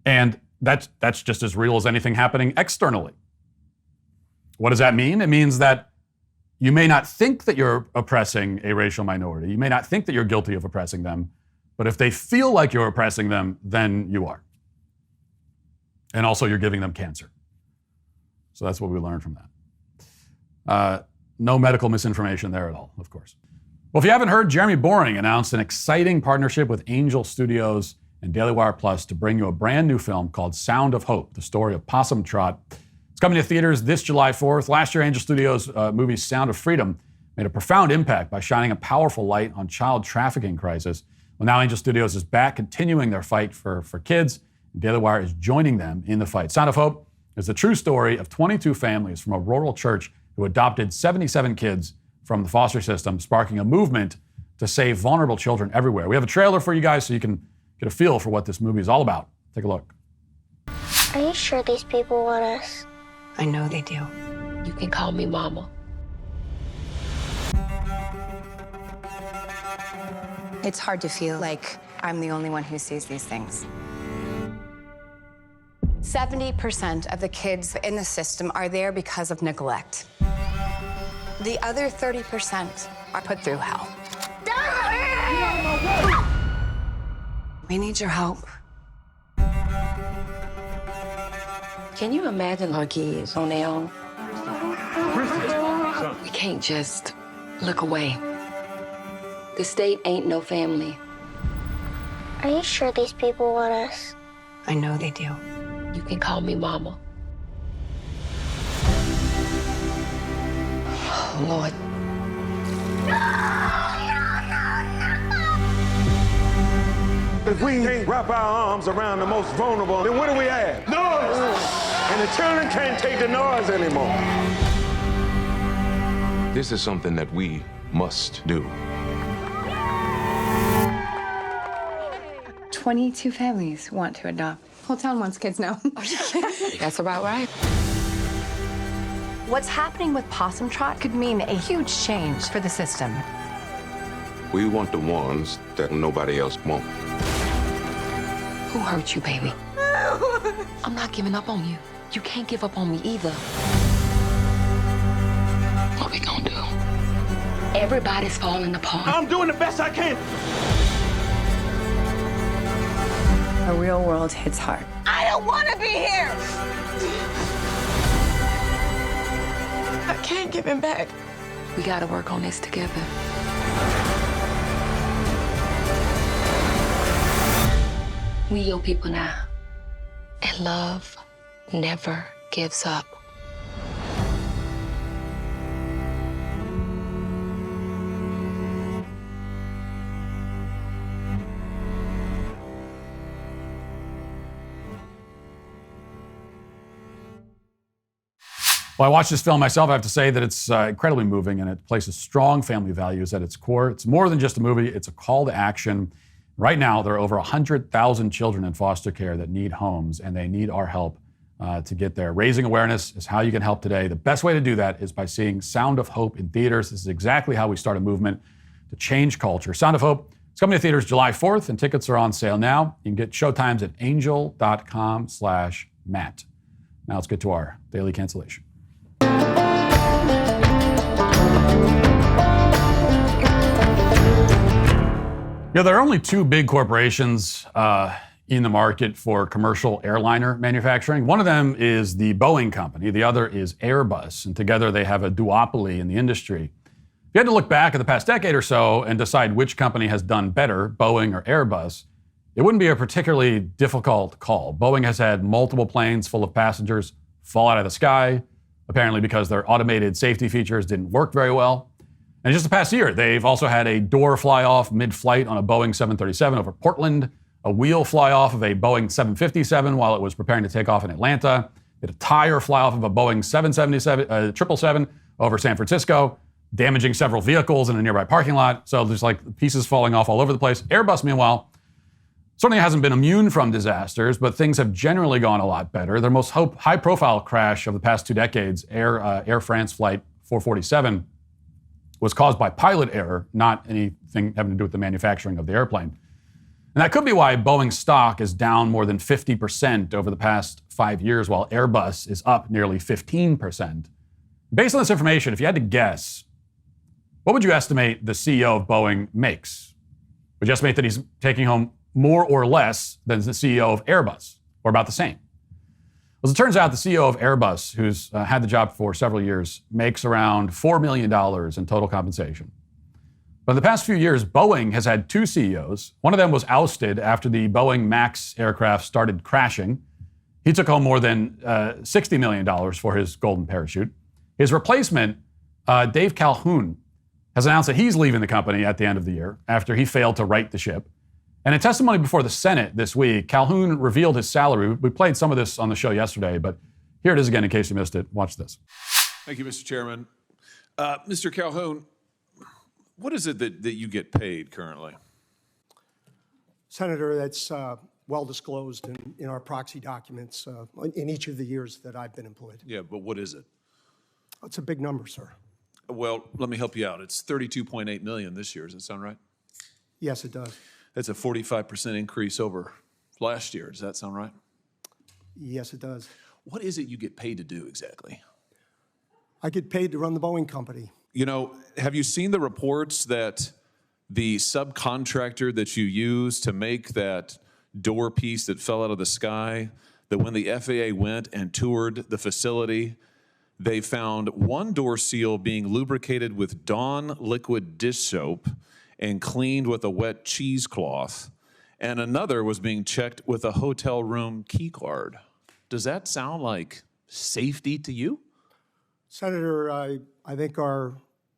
And that's just as real as anything happening externally. What does that mean? It means that you may not think that you're oppressing a racial minority. You may not think that you're guilty of oppressing them, but if they feel like you're oppressing them, then you are. And also you're giving them cancer. So that's what we learned from that. No medical misinformation there at all, of course. Well, if you haven't heard, Jeremy Boring announced an exciting partnership with Angel Studios and Daily Wire Plus to bring you a brand new film called Sound of Hope, the story of Possum Trot. It's coming to theaters this July 4th. Last year, Angel Studios' movie Sound of Freedom made a profound impact by shining a powerful light on child trafficking crisis. Well, now Angel Studios is back, continuing their fight for kids, and Daily Wire is joining them in the fight. Sound of Hope is the true story of 22 families from a rural church who adopted 77 kids from the foster system, sparking a movement to save vulnerable children everywhere. We have a trailer for you guys so you can get a feel for what this movie is all about. Take a look. Are you sure these people want us? I know they do. You can call me Mama. It's hard to feel like I'm the only one who sees these things. 70% of the kids in the system are there because of neglect. The other 30% are put through hell. We need your help. Can you imagine our kids on their own? We can't just look away. The state ain't no family. Are you sure these people want us? I know they do. You can call me Mama. Oh, Lord. If we can't wrap our arms around the most vulnerable, then what do we have? Noise! And the children can't take the noise anymore. This is something that we must do. 22 families want to adopt. Whole town wants kids now. That's about right. What's happening with Possum Trot could mean a huge change for the system. We want the ones that nobody else wants. Who hurt you, baby? I'm not giving up on you. You can't give up on me either. What we gonna do? Everybody's falling apart. I'm doing the best I can. The real world hits hard. I don't want to be here. I can't give him back. We gotta work on this together. We your people now. And love never gives up. Well, I watched this film myself. I have to say that it's incredibly moving, and it places strong family values at its core. It's more than just a movie. It's a call to action. Right now, there are over 100,000 children in foster care that need homes, and they need our help to get there. Raising awareness is how you can help today. The best way to do that is by seeing Sound of Hope in theaters. This is exactly how we start a movement to change culture. Sound of Hope is coming to theaters July 4th, and tickets are on sale now. You can get showtimes at angel.com/Matt. Now let's get to our daily cancellation. Yeah, there are only two big corporations in the market for commercial airliner manufacturing. One of them is the Boeing company. The other is Airbus. And together they have a duopoly in the industry. If you had to look back at the past decade or so and decide which company has done better, Boeing or Airbus, it wouldn't be a particularly difficult call. Boeing has had multiple planes full of passengers fall out of the sky, apparently because their automated safety features didn't work very well. And just the past year, they've also had a door fly off mid-flight on a Boeing 737 over Portland, a wheel fly off of a Boeing 757 while it was preparing to take off in Atlanta, they had a tire fly off of a Boeing 777 over San Francisco, damaging several vehicles in a nearby parking lot. So there's like pieces falling off all over the place. Airbus, meanwhile, certainly hasn't been immune from disasters, but things have generally gone a lot better. Their most high-profile crash of the past 2 decades, Air France Flight 447, was caused by pilot error, not anything having to do with the manufacturing of the airplane. And that could be why Boeing stock is down more than 50% over the past 5 years, while Airbus is up nearly 15%. Based on this information, if you had to guess, what would you estimate the CEO of Boeing makes? Would you estimate that he's taking home more or less than the CEO of Airbus, or about the same? As it turns out, the CEO of Airbus, who's had the job for several years, makes around $4 million in total compensation. But in the past few years, Boeing has had two CEOs. One of them was ousted after the Boeing MAX aircraft started crashing. He took home more than $60 million for his golden parachute. His replacement, Dave Calhoun, has announced that he's leaving the company at the end of the year after he failed to right the ship. And in testimony before the Senate this week, Calhoun revealed his salary. We played some of this on the show yesterday, but here it is again in case you missed it. Watch this. Thank you, Mr. Chairman. Mr. Calhoun, what is it that you get paid currently? Senator, that's well disclosed in our proxy documents in each of the years that I've been employed. Yeah, but what is it? It's a big number, sir. Well, let me help you out. It's $32.8 million this year. Does that sound right? Yes, it does. That's a 45% increase over last year. Does that sound right? Yes, it does. What is it you get paid to do exactly? I get paid to run the Boeing company. You know, have you seen the reports that the subcontractor that you use to make that door piece that fell out of the sky, that when the FAA went and toured the facility, they found one door seal being lubricated with Dawn liquid dish soap and cleaned with a wet cheesecloth, and another was being checked with a hotel room key card. Does that sound like safety to you? Senator, I think our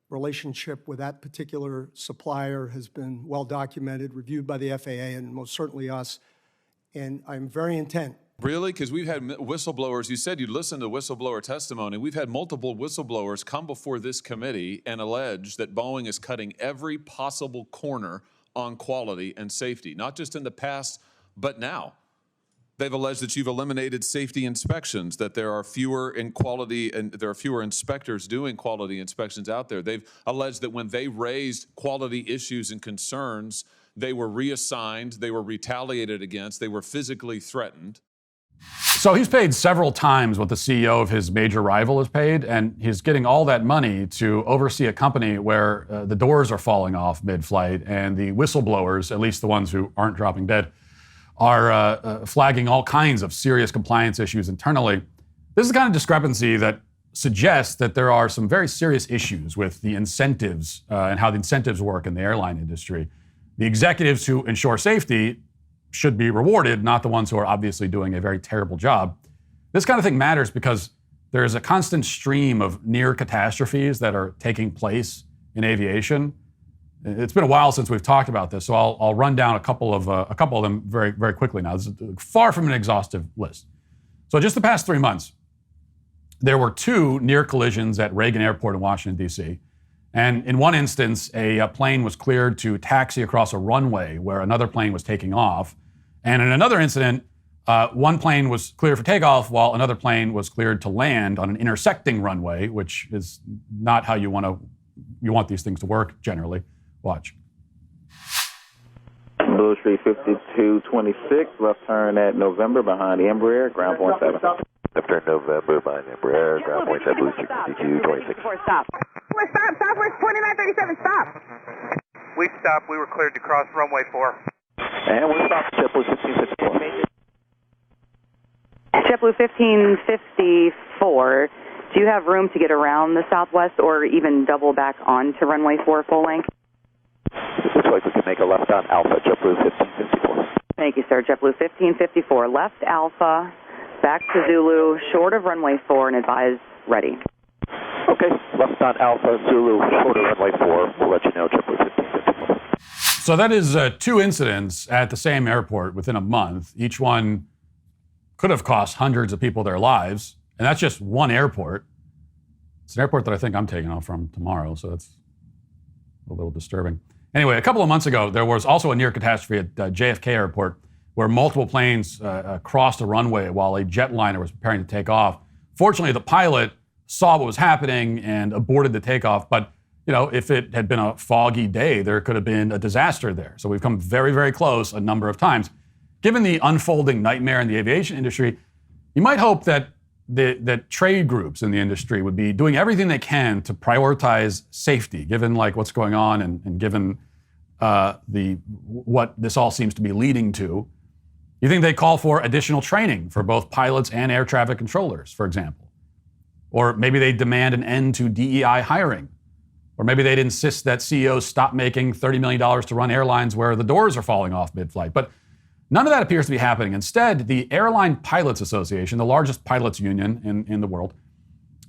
relationship with that particular supplier has been well documented, reviewed by the FAA, and most certainly us, and I'm very intent. Really? Because we've had whistleblowers. You said you'd listen to whistleblower testimony. We've had multiple whistleblowers come before this committee and allege that Boeing is cutting every possible corner on quality and safety, not just in the past, but now. They've alleged that you've eliminated safety inspections, that there are fewer in quality and there are fewer inspectors doing quality inspections out there. They've alleged that when they raised quality issues and concerns, they were reassigned, they were retaliated against, they were physically threatened. So he's paid several times what the CEO of his major rival is paid, and he's getting all that money to oversee a company where the doors are falling off mid-flight, and the whistleblowers, at least the ones who aren't dropping dead, are flagging all kinds of serious compliance issues internally. This is the kind of discrepancy that suggests that there are some very serious issues with the incentives and how the incentives work in the airline industry. The executives who ensure safety should be rewarded, not the ones who are obviously doing a very terrible job. This kind of thing matters because there's a constant stream of near catastrophes that are taking place in aviation. It's been a while since we've talked about this, so I'll run down a couple of them very, very quickly now. This is far from an exhaustive list. So just the past 3 months, there were 2 near collisions at Reagan Airport in Washington, D.C. And in one instance, a plane was cleared to taxi across a runway where another plane was taking off. And in another incident, one plane was cleared for takeoff while another plane was cleared to land on an intersecting runway, which is not how you want these things to work generally. Watch. Blue Street 5226, left turn at November behind Embraer, ground point 7. Left turn November behind Embraer, ground point 7, Blue Street 5226. Stop. Southwest 2937, stop. We stopped. We were cleared to cross runway 4. And we're stopped, JetBlue 1554. JetBlue 1554, do you have room to get around the Southwest or even double back onto runway 4 full length? Looks like we can make a left on Alpha, JetBlue 1554. Thank you, sir. JetBlue 1554, left Alpha, back to Zulu, short of runway 4, and advise ready. Okay, left on Alpha, Zulu, short of runway 4. We'll let you know, JetBlue 1554. So that is 2 incidents at the same airport within a month. Each one could have cost hundreds of people their lives, and that's just one airport. It's an airport that I think I'm taking off from tomorrow, so that's a little disturbing. Anyway, a couple of months ago, there was also a near catastrophe at JFK Airport where multiple planes crossed a runway while a jetliner was preparing to take off. Fortunately, the pilot saw what was happening and aborted the takeoff, but if it had been a foggy day, there could have been a disaster there. So we've come very, very close a number of times. Given the unfolding nightmare in the aviation industry, you might hope that that trade groups in the industry would be doing everything they can to prioritize safety, given like what's going on and given what this all seems to be leading to. You think they call for additional training for both pilots and air traffic controllers, for example? Or maybe they demand an end to DEI hiring. Or maybe they'd insist that CEOs stop making $30 million to run airlines where the doors are falling off mid-flight. But none of that appears to be happening. Instead, the Airline Pilots Association, the largest pilots union in the world,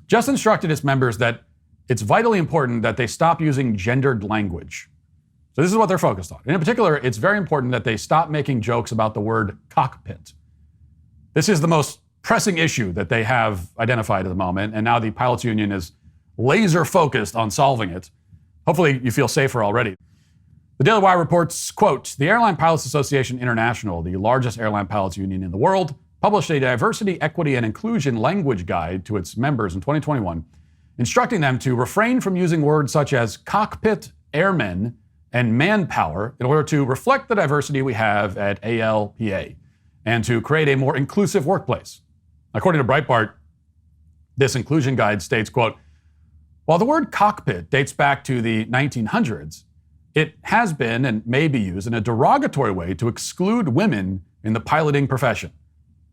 just instructed its members that it's vitally important that they stop using gendered language. So this is what they're focused on. And in particular, it's very important that they stop making jokes about the word cockpit. This is the most pressing issue that they have identified at the moment, and now the pilots union is laser focused on solving it. Hopefully you feel safer already. The Daily Wire reports, quote, the Airline Pilots Association International, the largest airline pilots union in the world, published a diversity, equity, and inclusion language guide to its members in 2021, instructing them to refrain from using words such as cockpit, airmen, and manpower in order to reflect the diversity we have at ALPA and to create a more inclusive workplace. According to Breitbart, this inclusion guide states, quote, while the word cockpit dates back to the 1900s, it has been and may be used in a derogatory way to exclude women in the piloting profession.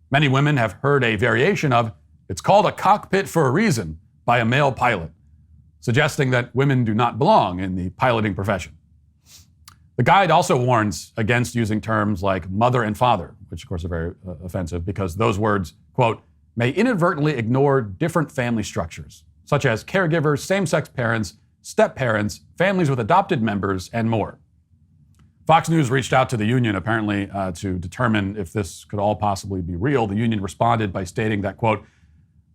Many women have heard a variation of, it's called a cockpit for a reason, by a male pilot, suggesting that women do not belong in the piloting profession. The guide also warns against using terms like mother and father, which of course are very offensive because those words, quote, may inadvertently ignore different family structures, such as caregivers, same-sex parents, step-parents, families with adopted members, and more. Fox News reached out to the union, apparently, to determine if this could all possibly be real. The union responded by stating that, quote,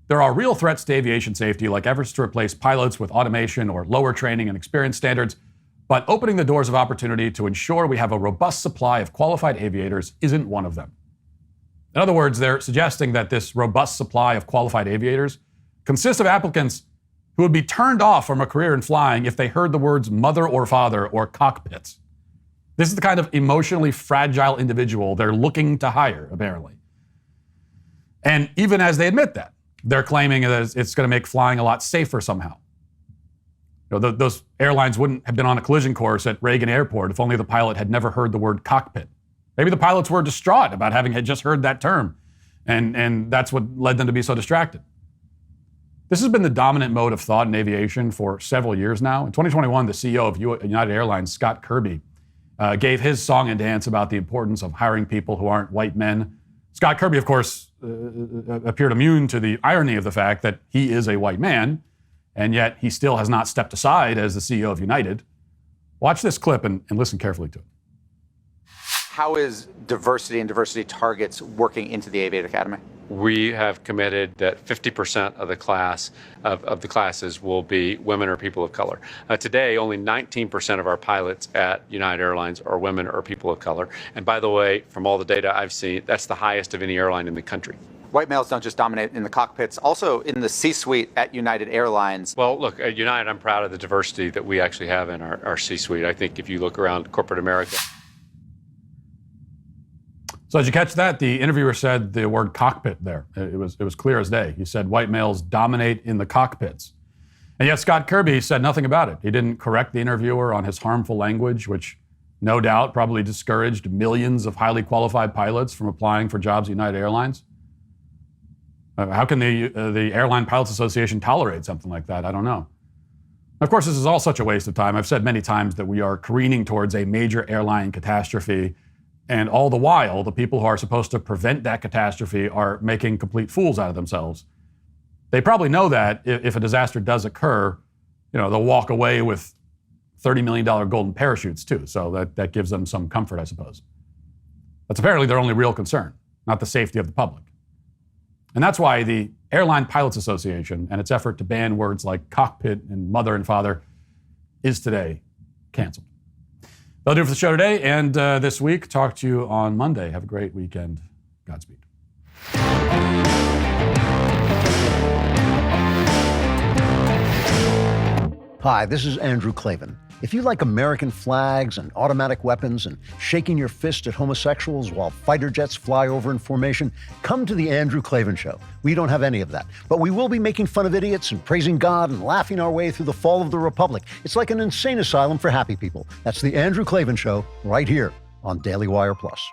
there are real threats to aviation safety, like efforts to replace pilots with automation or lower training and experience standards, but opening the doors of opportunity to ensure we have a robust supply of qualified aviators isn't one of them. In other words, they're suggesting that this robust supply of qualified aviators consists of applicants who would be turned off from a career in flying if they heard the words mother or father or cockpits. This is the kind of emotionally fragile individual they're looking to hire, apparently. And even as they admit that, they're claiming that it's going to make flying a lot safer somehow. You know, those airlines wouldn't have been on a collision course at Reagan Airport if only the pilot had never heard the word cockpit. Maybe the pilots were distraught about having had just heard that term, and that's what led them to be so distracted. This has been the dominant mode of thought in aviation for several years now. In 2021, the CEO of United Airlines, Scott Kirby, gave his song and dance about the importance of hiring people who aren't white men. Scott Kirby, of course, appeared immune to the irony of the fact that he is a white man, and yet he still has not stepped aside as the CEO of United. Watch this clip and listen carefully to it. How is diversity and diversity targets working into the Aviate Academy? We have committed that 50% of the class of the classes will be women or people of color. Today, only 19% of our pilots at United Airlines are women or people of color. And by the way, from all the data I've seen, that's the highest of any airline in the country. White males don't just dominate in the cockpits, also in the C-suite at United Airlines. Well, look, at United, I'm proud of the diversity that we actually have in our C-suite. I think if you look around corporate America. So did you catch that? The interviewer said the word cockpit there. It was clear as day. He said white males dominate in the cockpits. And yet Scott Kirby said nothing about it. He didn't correct the interviewer on his harmful language, which no doubt probably discouraged millions of highly qualified pilots from applying for jobs at United Airlines. How can the Airline Pilots Association tolerate something like that? I don't know. Of course, this is all such a waste of time. I've said many times that we are careening towards a major airline catastrophe. And all the while, the people who are supposed to prevent that catastrophe are making complete fools out of themselves. They probably know that if a disaster does occur, you know, they'll walk away with $30 million golden parachutes too. So that gives them some comfort, I suppose. That's apparently their only real concern, not the safety of the public. And that's why the Airline Pilots Association and its effort to ban words like cockpit and mother and father is today canceled. That'll do it for the show today and this week. Talk to you on Monday. Have a great weekend. Godspeed. Hi, this is Andrew Klavan. If you like American flags and automatic weapons and shaking your fist at homosexuals while fighter jets fly over in formation, come to the Andrew Klavan Show. We don't have any of that. But we will be making fun of idiots and praising God and laughing our way through the fall of the Republic. It's like an insane asylum for happy people. That's the Andrew Klavan Show right here on Daily Wire Plus.